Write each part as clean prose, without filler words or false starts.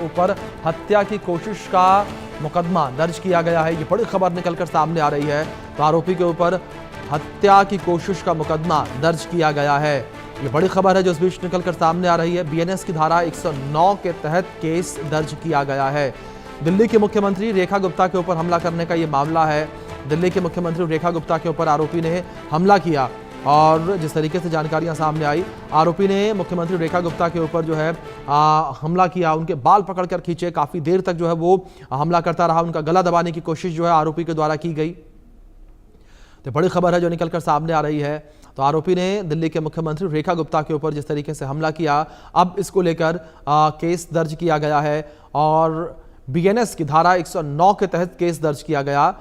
ऊपर हत्या की कोशिश का मुकदमा दर्ज किया गया है। ये बड़ी खबर निकलकर सामने आ रही है। तो आरोपी के ऊपर हत्या की कोशिश का मुकदमा दर्ज किया गया है। ये बड़ी खबर है जो इस बीच निकलकर सामने आ रही है। बीएनएस की धारा 109 के तहत केस दर्ज किया गया है। दिल्ली के मुख्यमंत्री रेखा गुप्ता के ऊपर हमला करने का ये मामला है। दिल्ली के मुख्यमंत्री रेखा गुप्ता के ऊपर आरोपी ने हमला किया और जिस तरीके से जानकारियां सामने आई, आरोपी ने मुख्यमंत्री रेखा गुप्ता के ऊपर जो है हमला किया, उनके बाल पकड़कर खींचे, काफी देर तक जो है वो हमला करता रहा, उनका गला दबाने की कोशिश जो है आरोपी के द्वारा की गई। तो बड़ी खबर है जो निकलकर सामने आ रही है। तो आरोपी ने दिल्ली के मुख्यमंत्री रेखा गुप्ता के ऊपर जिस तरीके से हमला किया, अब इसको लेकर केस दर्ज किया गया है और बीएनएस की धारा 109 के तहत केस दर्ज किया गया।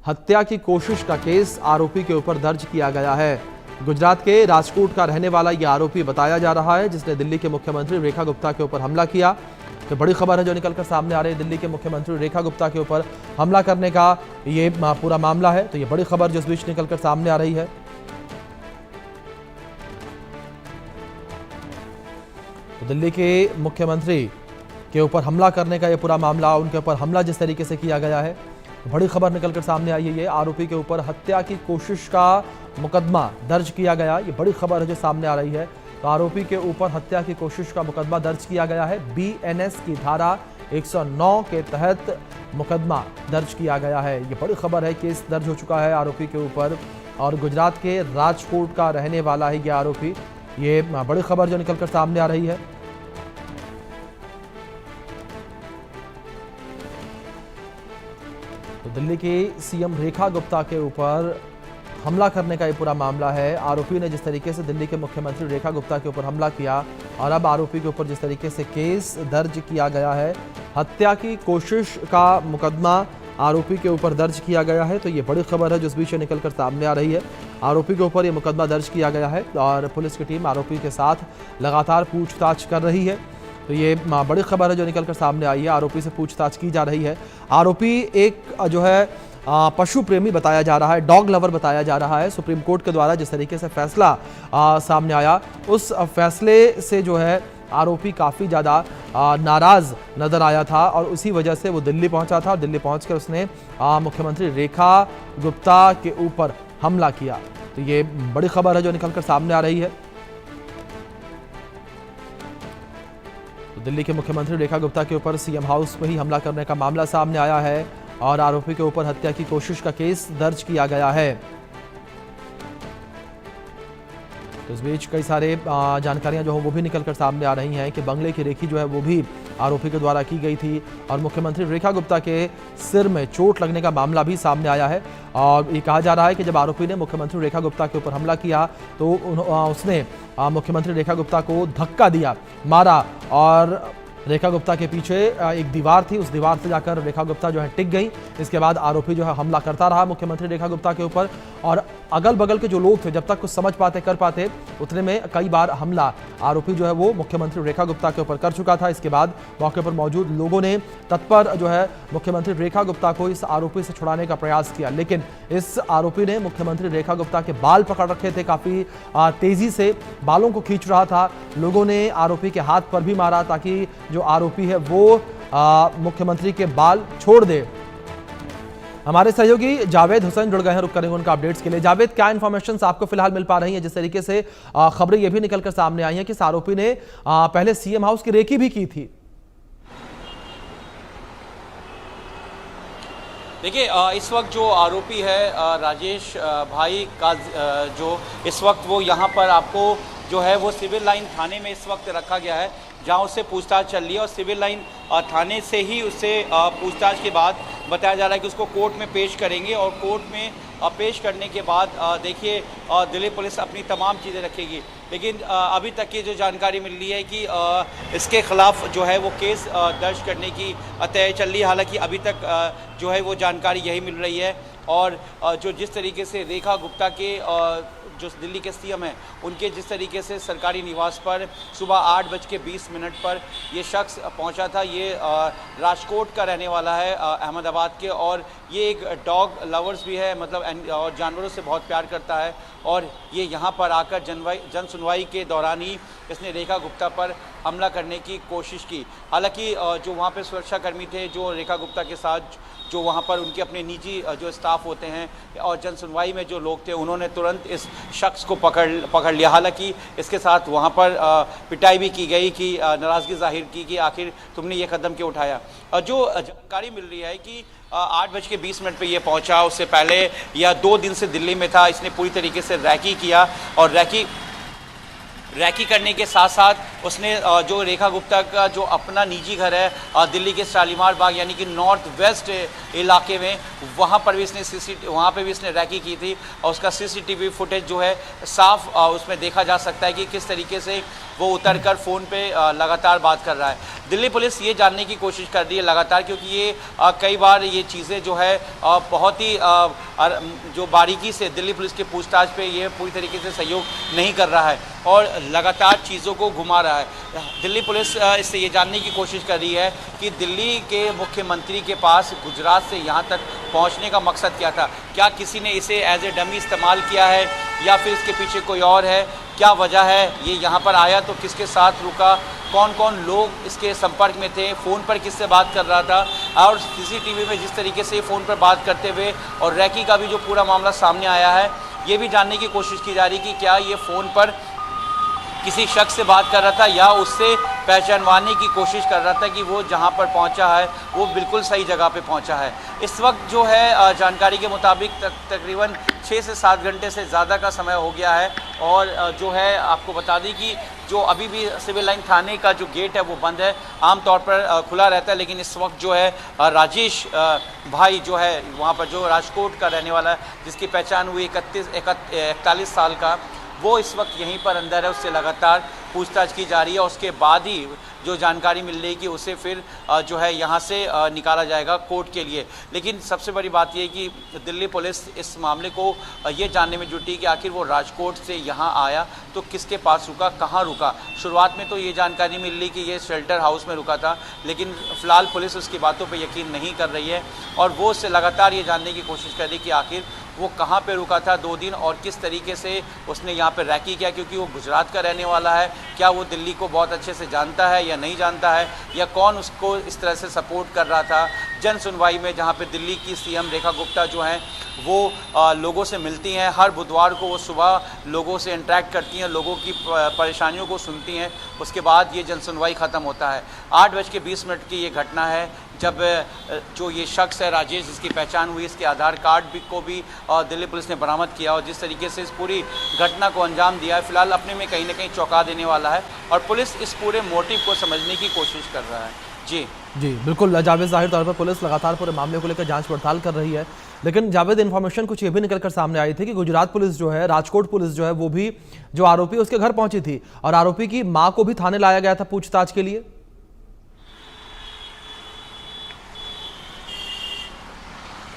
हत्या की कोशिश का केस आरोपी के ऊपर दर्ज किया गया है। गुजरात के राजकोट का रहने वाला यह आरोपी बताया जा रहा है जिसने दिल्ली के मुख्यमंत्री रेखा गुप्ता के ऊपर हमला किया। तो बड़ी खबर है जो निकलकर सामने आ रही है। दिल्ली के मुख्यमंत्री रेखा गुप्ता के ऊपर हमला करने का ये पूरा मामला है। तो ये बड़ी खबर जो इस बीच निकलकर सामने आ रही है। तो दिल्ली के मुख्यमंत्री के ऊपर हमला करने का ये पूरा मामला, उनके ऊपर हमला जिस तरीके से किया गया है, बड़ी खबर निकलकर सामने आई है। ये आरोपी के ऊपर हत्या की कोशिश का मुकदमा दर्ज किया गया। ये बड़ी खबर है जो सामने आ रही है। तो आरोपी के ऊपर हत्या की कोशिश का मुकदमा दर्ज किया गया है। बीएनएस की धारा 109 के तहत मुकदमा दर्ज किया गया है। ये बड़ी खबर है। केस दर्ज हो चुका है आरोपी के ऊपर और गुजरात के राजकोट का रहने वाला है ये आरोपी। ये बड़ी खबर जो निकलकर सामने आ रही है। तो दिल्ली की सीएम रेखा गुप्ता के ऊपर हमला करने का ये पूरा मामला है। आरोपी ने जिस तरीके से दिल्ली के मुख्यमंत्री रेखा गुप्ता के ऊपर हमला किया और अब आरोपी के ऊपर जिस तरीके से केस दर्ज किया गया है, हत्या की कोशिश का मुकदमा आरोपी के ऊपर दर्ज किया गया है। तो ये बड़ी खबर है जो इस बीच निकलकर सामने आ रही है। आरोपी के ऊपर ये मुकदमा दर्ज किया गया है और पुलिस की टीम आरोपी के साथ लगातार पूछताछ कर रही है। तो ये बड़ी खबर है जो निकलकर सामने आई है। आरोपी से पूछताछ की जा रही है। आरोपी एक जो है पशु प्रेमी बताया जा रहा है, डॉग लवर बताया जा रहा है। सुप्रीम कोर्ट के द्वारा जिस तरीके से फैसला सामने आया, उस फैसले से जो है आरोपी काफ़ी ज़्यादा नाराज़ नज़र आया था और उसी वजह से वो दिल्ली पहुंचा था और दिल्ली पहुंचकर उसने मुख्यमंत्री रेखा गुप्ता के ऊपर हमला किया। तो ये बड़ी खबर है जो निकलकर सामने आ रही है। तो दिल्ली के मुख्यमंत्री रेखा गुप्ता के ऊपर सीएम हाउस में ही हमला करने का मामला सामने आया है और आरोपी के ऊपर हत्या की कोशिश का केस दर्ज किया गया है। तो इस बीच कई सारे जानकारियां जो है वो भी निकलकर सामने आ रही हैं कि बंगले की रेकी जो है वो भी आरोपी के द्वारा की गई थी और मुख्यमंत्री रेखा गुप्ता के सिर में चोट लगने का मामला भी सामने आया है। और ये कहा जा रहा है कि जब आरोपी ने मुख्यमंत्री रेखा गुप्ता के ऊपर हमला किया तो उसने मुख्यमंत्री रेखा गुप्ता को धक्का दिया, मारा और रेखा गुप्ता के पीछे एक दीवार थी, उस दीवार से जाकर रेखा गुप्ता जो है टिक गई। इसके बाद आरोपी जो है हमला करता रहा मुख्यमंत्री रेखा गुप्ता के ऊपर और अगल बगल के जो लोग थे जब तक कुछ समझ पाते कर पाते उतने में कई बार हमला आरोपी जो है वो मुख्यमंत्री रेखा गुप्ता के ऊपर कर चुका था। इसके बाद मौके पर मौजूद लोगों ने तत्पर जो है मुख्यमंत्री रेखा गुप्ता को इस आरोपी से छुड़ाने का प्रयास किया, लेकिन इस आरोपी ने मुख्यमंत्री रेखा गुप्ता के बाल पकड़ रखे थे, काफ़ी तेज़ी से बालों को खींच रहा था। लोगों ने आरोपी के हाथ पर भी मारा ताकि जो आरोपी है वो मुख्यमंत्री के बाल छोड़ दे। हमारे सहयोगी जावेद हुसैन जुड़ गए हैं, रुक करेंगे उनका अपडेट्स के लिए। जावेद, क्या इन्फॉर्मेशन आपको फिलहाल मिल पा रही हैं? जिस तरीके से खबरें ये भी निकलकर सामने आई हैं कि आरोपी ने पहले सीएम हाउस की रेकी भी की थी। देखिए, इस वक्त जो आरोपी है राजेश भाई का जो इस वक्त वो यहाँ पर आपको जो है वो सिविल लाइन थाने में इस वक्त रखा गया है जहाँ उससे पूछताछ चल रही है और सिविल लाइन थाने से ही उससे पूछताछ के बाद बताया जा रहा है कि उसको कोर्ट में पेश करेंगे और कोर्ट में पेश करने के बाद देखिए दिल्ली पुलिस अपनी तमाम चीज़ें रखेगी। लेकिन अभी तक की जो जानकारी मिल रही है कि इसके खिलाफ जो है वो केस दर्ज करने की तय चल रही है। हालांकि अभी तक जो है वो जानकारी यही मिल रही है और जो जिस तरीके से रेखा गुप्ता के जो दिल्ली के सीएम हैं उनके जिस तरीके से सरकारी निवास पर सुबह 8:20 पर ये शख्स पहुंचा था। ये राजकोट का रहने वाला है, अहमदाबाद के, और ये एक डॉग लवर्स भी है, मतलब और जानवरों से बहुत प्यार करता है। और ये यहाँ पर आकर जन सुनवाई के दौरान ही इसने रेखा गुप्ता पर हमला करने की कोशिश की। हालांकि जो वहाँ पे सुरक्षाकर्मी थे, जो रेखा गुप्ता के साथ जो वहाँ पर उनके अपने निजी जो स्टाफ होते हैं और जन सुनवाई में जो लोग थे, उन्होंने तुरंत इस शख्स को पकड़ लिया। हालांकि इसके साथ वहाँ पर पिटाई भी की गई कि नाराज़गी जाहिर की कि आखिर तुमने ये कदम क्यों उठाया। जो जानकारी मिल रही है कि 8:20 पे ये पहुंचा, उससे पहले यह 2 दिन से दिल्ली में था। इसने पूरी तरीके से रैकी किया और रैकी करने के साथ साथ उसने जो रेखा गुप्ता का जो अपना निजी घर है दिल्ली के शालीमार बाग यानी कि नॉर्थ वेस्ट इलाके में, वहाँ पर भी इसने वहाँ पे भी इसने रैकी की थी और उसका सीसीटीवी फुटेज जो है साफ उसमें देखा जा सकता है कि किस तरीके से वो उतरकर फ़ोन पे लगातार बात कर रहा है। दिल्ली पुलिस ये जानने की कोशिश कर रही है लगातार, क्योंकि ये कई बार ये चीज़ें जो है बहुत ही जो बारीकी से दिल्ली पुलिस के पूछताछ पे ये पूरी तरीके से सहयोग नहीं कर रहा है और लगातार चीज़ों को घुमा रहा है। दिल्ली पुलिस इससे ये जानने की कोशिश कर रही है कि दिल्ली के मुख्यमंत्री के पास गुजरात से यहाँ तक पहुँचने का मकसद क्या था। क्या किसी ने इसे एज ए डमी इस्तेमाल किया है या फिर इसके पीछे कोई और है, क्या वजह है ये यहाँ पर आया, तो किसके साथ रुका, कौन कौन लोग इसके संपर्क में थे, फ़ोन पर किससे बात कर रहा था और सीसीटीवी में जिस तरीके से फ़ोन पर बात करते हुए और रैकी का भी जो पूरा मामला सामने आया है, ये भी जानने की कोशिश की जा रही कि क्या ये फ़ोन पर किसी शख्स से बात कर रहा था या उससे पहचानवाने की कोशिश कर रहा था कि वो जहाँ पर पहुँचा है वो बिल्कुल सही जगह पे पहुँचा है। इस वक्त जो है जानकारी के मुताबिक तकरीबन 6 से 7 घंटे से ज़्यादा का समय हो गया है और जो है आपको बता दें कि जो अभी भी सिविल लाइन थाने का जो गेट है वो बंद है, आमतौर पर खुला रहता है, लेकिन इस वक्त जो है राजेश भाई जो है वहाँ पर जो राजकोट का रहने वाला है, जिसकी पहचान हुई 41 साल का, वो इस वक्त यहीं पर अंदर है। उससे लगातार पूछताछ की जा रही है और उसके बाद ही जो जानकारी मिल रही है कि उसे फिर जो है यहाँ से निकाला जाएगा कोर्ट के लिए। लेकिन सबसे बड़ी बात यह है कि दिल्ली पुलिस इस मामले को ये जानने में जुटी कि आखिर वो राजकोट से यहाँ आया तो किसके पास रुका, कहाँ रुका। शुरुआत में तो ये जानकारी मिल रही कि ये शेल्टर हाउस में रुका था, लेकिन फ़िलहाल पुलिस उसकी बातों पर यकीन नहीं कर रही है और वो उससे लगातार ये जानने की कोशिश कर रही कि आखिर वो कहाँ पे रुका था 2 दिन और किस तरीके से उसने यहाँ पे रैकी किया, क्योंकि वो गुजरात का रहने वाला है। क्या वो दिल्ली को बहुत अच्छे से जानता है या नहीं जानता है, या कौन उसको इस तरह से सपोर्ट कर रहा था जन सुनवाई में, जहाँ पे दिल्ली की सीएम रेखा गुप्ता जो हैं वो लोगों से मिलती हैं। हर बुधवार को वो सुबह लोगों से इंटरेक्ट करती हैं, लोगों की परेशानियों को सुनती हैं, उसके बाद ये जन सुनवाई ख़त्म होता है। 8:20 की ये घटना है जब जो ये शख्स है राजेश, जिसकी पहचान हुई, इसके आधार कार्ड को भी दिल्ली पुलिस ने बरामद किया और जिस तरीके से इस पूरी घटना को अंजाम दिया है, फिलहाल अपने में कहीं ना कहीं चौंका देने वाला है और पुलिस इस पूरे मोटिव को समझने की कोशिश कर रहा है। जी बिल्कुल जावेद, जाहिर तौर पर पुलिस लगातार पूरे मामले को लेकर जांच पड़ताल कर रही है। लेकिन जावेद, इन्फॉर्मेशन कुछ ये भी निकलकर सामने आई थी कि गुजरात पुलिस जो है, राजकोट पुलिस जो है, वो भी जो आरोपी उसके घर पहुंची थी और आरोपी की मां को भी थाने लाया गया था पूछताछ के लिए।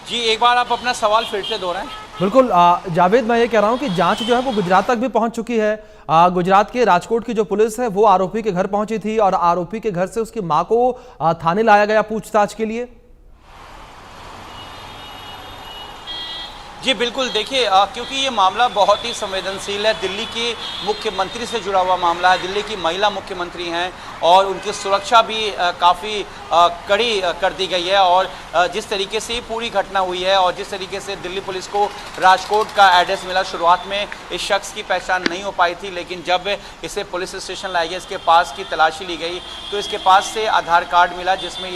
जी, एक बार आप अपना सवाल फिर से दोहराएं। बिल्कुल जावेद, मैं ये कह रहा हूं कि जांच जो है वो गुजरात तक भी पहुंच चुकी है। गुजरात के राजकोट की जो पुलिस है वो आरोपी के घर पहुंची थी और आरोपी के घर से उसकी मां को थाने लाया गया पूछताछ के लिए। जी बिल्कुल, देखिए क्योंकि ये मामला बहुत ही संवेदनशील है, दिल्ली के मुख्यमंत्री से जुड़ा हुआ मामला है, दिल्ली की महिला मुख्यमंत्री हैं और उनकी सुरक्षा भी काफ़ी कड़ी कर दी गई है और जिस तरीके से पूरी घटना हुई है और जिस तरीके से दिल्ली पुलिस को राजकोट का एड्रेस मिला, शुरुआत में इस शख्स की पहचान नहीं हो पाई थी, लेकिन जब इसे पुलिस स्टेशन लाया गया, इसके पास की तलाशी ली गई तो इसके पास से आधार कार्ड मिला जिसमें ये